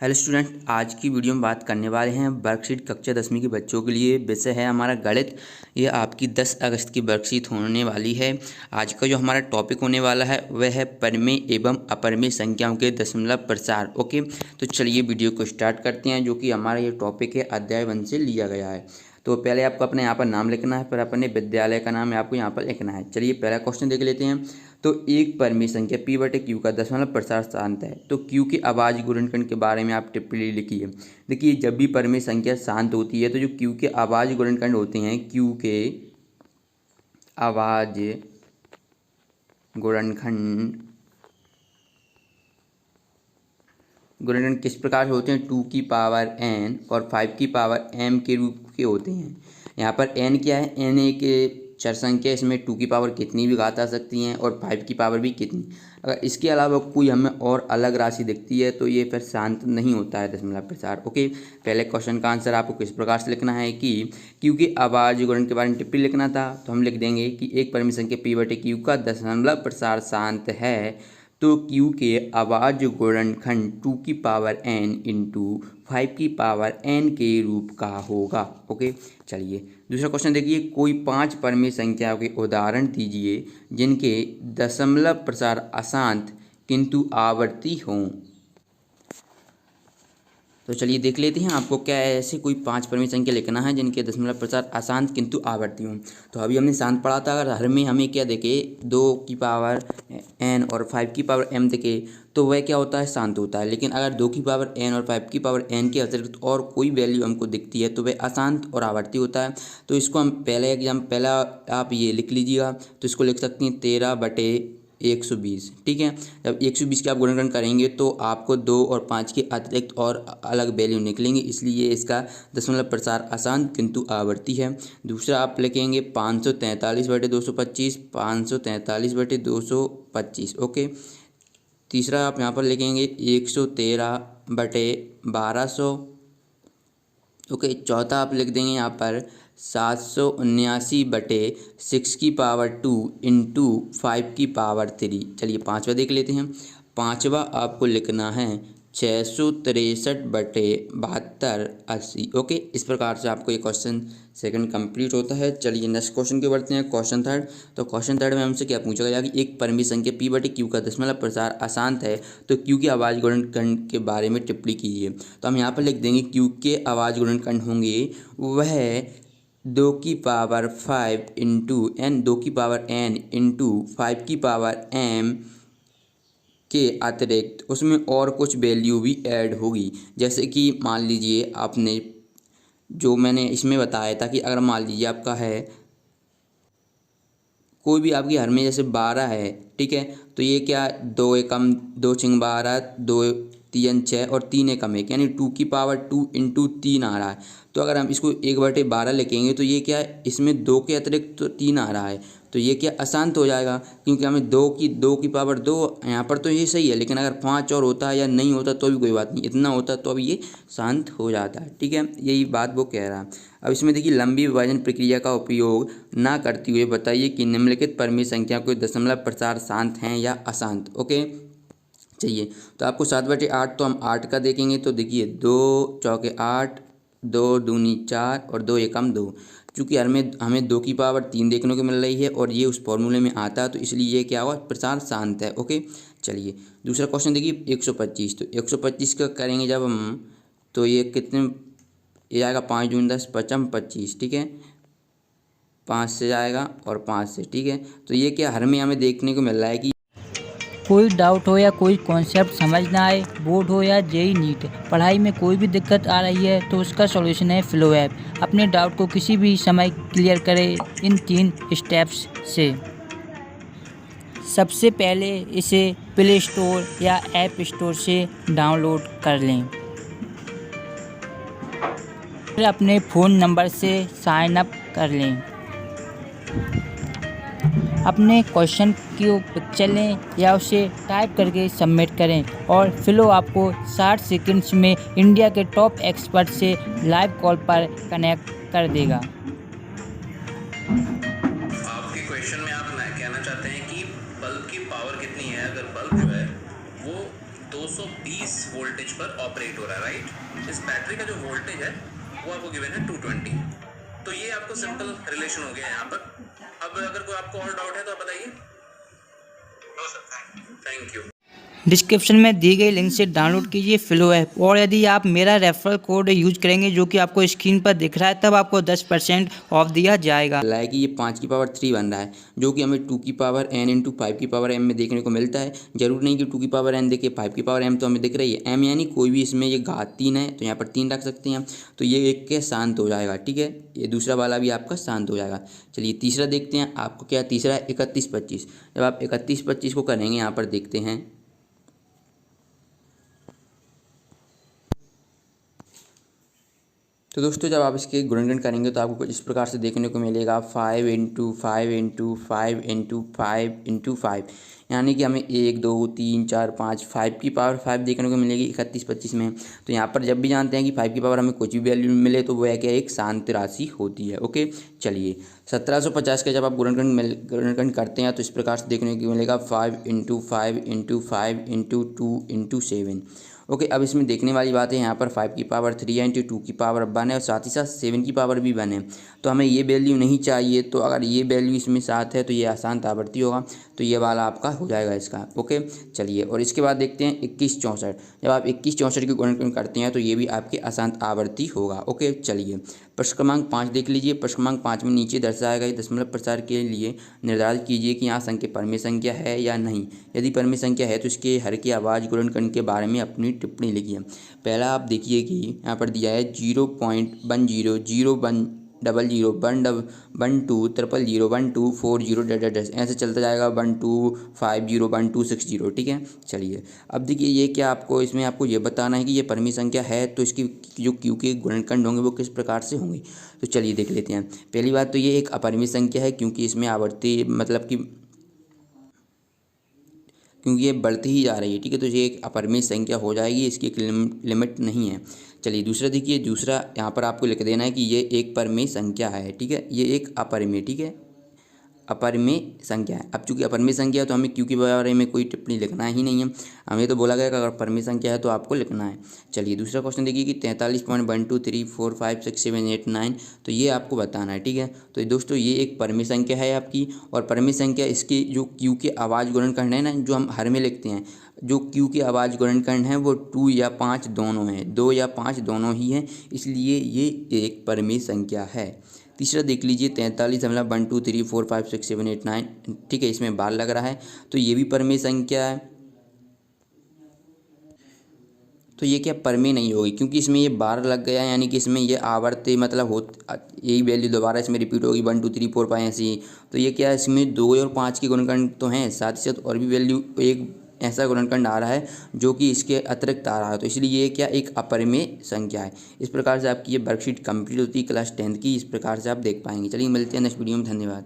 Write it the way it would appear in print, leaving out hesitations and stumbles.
Hello student, आज की video में बात करने वाले हैं वर्कशीट कक्षा 10वीं के बच्चों के लिए। विषय है हमारा गणित। ये आपकी 10 अगस्त की वर्कशीट होने वाली है। आज का जो हमारा टॉपिक होने वाला है वह है परिमेय एवं अपरिमेय संख्याओं के दशमलव प्रसार। ओके, तो चलिए वीडियो को स्टार्ट करते हैं। जो कि हमारा ये टॉपिक है अध्याय 1 से लिया गया है। तो पहले आपको अपने यहाँ पर नाम लिखना है, फिर अपने विद्यालय का नाम आपको यहाँ पर लिखना है। चलिए पहला क्वेश्चन देख लेते हैं। तो एक परिमेय संख्या p/q का दशमलव प्रसार शांत है, तो q के अभाज्य गुणनखंड के बारे में आप टिप्पणी लिखिए। देखिए, जब भी परिमेय संख्या शांत होती है तो जो q के अभाज्य गुणनखंड होते हैं, q के अभाज्य गुणनखंड किस प्रकार से होते हैं? 2 की पावर n और 5 की पावर m के रूप के होते हैं। यहाँ पर n क्या है? n एक चर संख्या, इसमें 2 की पावर कितनी भी घात आ सकती हैं और 5 की पावर भी कितनी। अगर इसके अलावा कोई हमें और अलग राशि दिखती है तो ये फिर शांत नहीं होता है दशमलव प्रसार। ओके, पहले क्वेश्चन का आंसर आपको किस प्रकार से लिखना है कि क्योंकि अभाज्य गुणन के बारे में टिप्पणी लिखना था, तो हम लिख देंगे कि एक परिमेय संख्या p/q का दशमलव प्रसार शांत है, तो q के अभाज्य गुणनखंड 2 की पावर n इंटू 5 की पावर n के रूप का होगा। ओके, चलिए दूसरा क्वेश्चन देखिए। कोई 5 परिमेय संख्याओं के उदाहरण दीजिए जिनके दशमलव प्रसार अशांत किंतु आवर्ती हों। तो चलिए देख लेते हैं आपको क्या है। ऐसे कोई 5 परिमेय संख्या लिखना है जिनके दशमलव प्रसार अशांत किंतु आवर्ती हों। तो अभी हमने शांत पढ़ा था। अगर हर में हमें क्या देखे, 2 की पावर n और 5 की पावर m देखे तो वह क्या होता है? शांत होता है। लेकिन अगर 2 की पावर n और 5 की पावर n के अतिरिक्त और कोई वैल्यू हमको दिखती है तो वह अशांत और आवर्ती होता है। तो इसको हम पहला आप ये लिख लीजिएगा। तो इसको लिख सकते हैं 13/120। ठीक है, जब 120 के आप गुणनखंड करेंगे तो आपको 2 और 5 के अतिरिक्त और अलग वैल्यू निकलेंगे, इसलिए इसका दशमलव प्रसार अशांत किंतु आवर्ती है। दूसरा आप लिखेंगे 543/225, 543/225। ओके, तीसरा आप यहाँ पर लिखेंगे 113/1200। ओके, चौथा आप लिख देंगे यहाँ पर 779/6 की पावर 2 इंटू 5 की पावर 3। चलिए पाँचवा देख लेते हैं। पाँचवा आपको लिखना है 663/7280। ओके, इस प्रकार से आपको ये क्वेश्चन सेकंड कंप्लीट होता है। चलिए नेक्स्ट क्वेश्चन के बढ़ते हैं, क्वेश्चन थर्ड। तो क्वेश्चन थर्ड में हमसे क्या पूछा गया कि एक परिमेय संख्या p/q का दशमलव प्रसार अशांत है, तो q के अभाज्य गुणनखंड के बारे में टिप्पणी कीजिए। तो हम यहाँ पर लिख देंगे q के अभाज्य गुणनखंड होंगे वह 2 की पावर 5 इंटू n, 2 की पावर n इंटू 5 की पावर m के अतिरिक्त उसमें और कुछ वैल्यू भी ऐड होगी। जैसे कि मान लीजिए आपने जो मैंने इसमें बताया था कि अगर मान लीजिए आपका है कोई भी आपके घर में जैसे 12 है, ठीक है, तो ये क्या 2 एकम 2 छिंग 12, 2 3 6 और 3 एकम 1, यानी 2 की पावर 2 इंटू 3 आ रहा है। तो अगर हम इसको 1/12 लिखेंगे तो ये क्या है, इसमें 2 के अतिरिक्त तो 3 आ रहा है, तो ये क्या अशांत हो जाएगा, क्योंकि हमें 2 की पावर 2 यहाँ पर तो ये सही है। लेकिन अगर 5 और होता है या नहीं होता तो भी कोई बात नहीं, इतना होता तो अभी ये शांत हो जाता है। ठीक है, यही बात वो कह रहा है। अब इसमें देखिए, लंबी विभाजन प्रक्रिया का उपयोग ना करते हुए बताइए कि निम्नलिखित परिमेय संख्या के दशमलव प्रसार शांत हैं या अशांत। ओके, चाहिए तो आपको 7/8, तो हम 8 का देखेंगे। तो देखिए 2 चौके 8, 2 दूनी 4 और 2 एकम 2। चूँकि हमें 2 की पावर 3 देखने को मिल रही है और ये उस फॉर्मूले में आता है, तो इसलिए ये क्या हुआ, प्रसार शांत है। ओके, चलिए दूसरा क्वेश्चन देखिए 125। तो 125 का करेंगे जब हम, तो ये कितने, ये आएगा 5 दूनी 10, 5 25। ठीक है, 5 से जाएगा और 5 से। ठीक है, तो ये क्या हर में हमें देखने को मिल रहा है कि कोई डाउट हो या कोई कॉन्सेप्ट समझ ना आए, बोर्ड हो या जेई नीट, पढ़ाई में कोई भी दिक्कत आ रही है तो उसका सॉल्यूशन है फ्लो ऐप। अपने डाउट को किसी भी समय क्लियर करें इन 3 स्टेप्स से। सबसे पहले इसे प्ले स्टोर या ऐप स्टोर से डाउनलोड कर लें। फिर अपने फ़ोन नंबर से साइन अप कर लें। अपने क्वेश्चन को पिक्चर लें या उसे टाइप करके सबमिट करें और फ्लो आपको 60 सेकंड्स में इंडिया के टॉप एक्सपर्ट से लाइव कॉल पर कनेक्ट कर देगा। आपके क्वेश्चन में आप कहना चाहते हैं कि बल्ब की पावर कितनी है। अगर बल्ब जो है वो 220 वोल्टेज पर ऑपरेट हो रहा है, राइट। इस बैटरी का जो वोल्टेज है वो आपको गिवन है 220। तो ये आपको सिंपल रिलेशन हो गया यहाँ पर। अब अगर कोई आपको और डाउट है तो आप बताइए। No sir, thank you. Description में दी गई लिंक से डाउनलोड कीजिए फ्लो ऐप, और यदि आप मेरा रेफरल कोड यूज करेंगे जो कि आपको स्क्रीन पर दिख रहा है, तब आपको 10% ऑफ दिया जाएगा। है कि ये 5 की पावर 3 बन रहा है, जो कि हमें 2 की पावर n इंटू 5 की पावर m में देखने को मिलता है। जरूर नहीं कि 2 की पावर n देखिए, 5 की पावर m तो हमें दिख रही है, m यानी कोई भी इसमें ये घात 3 है तो यहाँ पर 3 रख सकते हैं। तो ये एक के शांत हो जाएगा, ठीक है। ये दूसरा वाला भी आपका शांत हो जाएगा। चलिए तीसरा देखते हैं। आपको क्या तीसरा है, 31-25। जब आप 31-25 को करेंगे, यहाँ पर देखते हैं तो दोस्तों जब आप इसके गुणनखंड करेंगे तो आपको कुछ इस प्रकार से देखने को मिलेगा 5 इंटू 5 इंटू 5 इंटू 5 इंटू 5, यानी कि हमें 1 2 3 4 5 5 की पावर 5 देखने को मिलेगी 31-25 में। तो यहाँ पर जब भी जानते हैं कि 5 की पावर हमें कुछ भी वैल्यू मिले तो वो है क्या, एक शांत राशि होती है। ओके चलिए 1750 का जब आप गुणनखंड करते हैं तो इस प्रकार से देखने को मिलेगा 5 into 5 into 5 into 2 into 7। Okay अब इसमें देखने वाली बात है, यहाँ पर 5 की पावर 3 है इंटू 2 की पावर 1 है और साथ ही साथ 7 की पावर भी 1 है। तो हमें ये वैल्यू नहीं चाहिए, तो अगर ये वैल्यू इसमें साथ है तो ये अशांत आवर्ती होगा, तो ये वाला आपका हो जाएगा इसका। ओके चलिए, और इसके बाद देखते हैं 21-64। जब आप 21-64 की गुणनखंड करते हैं तो ये भी आपके अशांत आवर्ती होगा। ओके चलिए प्रश्न क्रमांक 5 देख लीजिए। प्रश्न क्रमांक 5 में नीचे दर्शाया गया दशमलव प्रसार के लिए निर्धारित कीजिए कि यहाँ संख्या परमेय संख्या है या नहीं। यदि परमेय संख्या है तो इसके हर के आवाज़ गुणनखंड के बारे में अपनी टिप्पणी लिखिए। पहला आप देखिए कि यहाँ पर दिया है 0.10 0 1 00 1 2 000 1 2 4 0 ऐसे चलता जाएगा 1 2 5 0 1 2 6 0। ठीक है चलिए अब देखिए ये क्या आपको इसमें आपको ये बताना है कि ये परमेय संख्या है तो इसकी जो क्यू के गुणनखंड होंगे वो किस प्रकार से होंगे। तो चलिए देख लेते हैं। पहली बात तो ये एक अपरिमेय संख्या है क्योंकि इसमें आवर्ती मतलब कि क्योंकि ये बढ़ती ही जा रही है। ठीक है तो ये एक अपरिमेय संख्या हो जाएगी, इसकी एक लिमिट नहीं है। चलिए दूसरा देखिए, दूसरा यहाँ पर आपको लिख देना है कि ये एक परमेय संख्या है। ठीक है ये एक अपरिमेय, ठीक है अपरिमेय संख्या है। अब चूंकि अपरिमेय संख्या है तो हमें क्यू के बारे में कोई टिप्पणी लिखना ही नहीं है, हमें तो बोला गया कि अगर परमेय संख्या है तो आपको लिखना है। चलिए दूसरा क्वेश्चन देखिए कि 43.123456789 तो ये आपको बताना है। ठीक है तो दोस्तों ये एक परमेय संख्या है आपकी, और परमेय संख्या इसके जो क्यू के आवाज़ गुणनखंड है ना, जो हम हर में लिखते हैं, जो क्यू के आवाज़ गुणनखंड हैं वो 2 या 5 दोनों हैं, 2 या 5 दोनों ही हैं, इसलिए ये एक परमेय संख्या है। तीसरा देख लीजिए 43.123456789। ठीक है इसमें बार लग रहा है तो ये भी परमेय संख्या है। तो ये क्या परमेय नहीं होगी क्योंकि इसमें ये बार लग गया, यानी कि इसमें ये आवर्ती मतलब यही वैल्यू दोबारा इसमें रिपीट होगी 1 2 3 4 5 ऐसी ही। तो ये क्या है, इसमें 2 और 5 के गुणनखंड तो हैं, साथ ही साथ और भी वैल्यू एक ऐसा गुणनखंड आ रहा है जो कि इसके अतिरिक्त आ रहा है, तो इसलिए ये क्या एक अपरिमेय संख्या है। इस प्रकार से आपकी ये वर्कशीट कंप्लीट होती है क्लास 10th की, इस प्रकार से आप देख पाएंगे। चलिए मिलते हैं नेक्स्ट वीडियो में, धन्यवाद।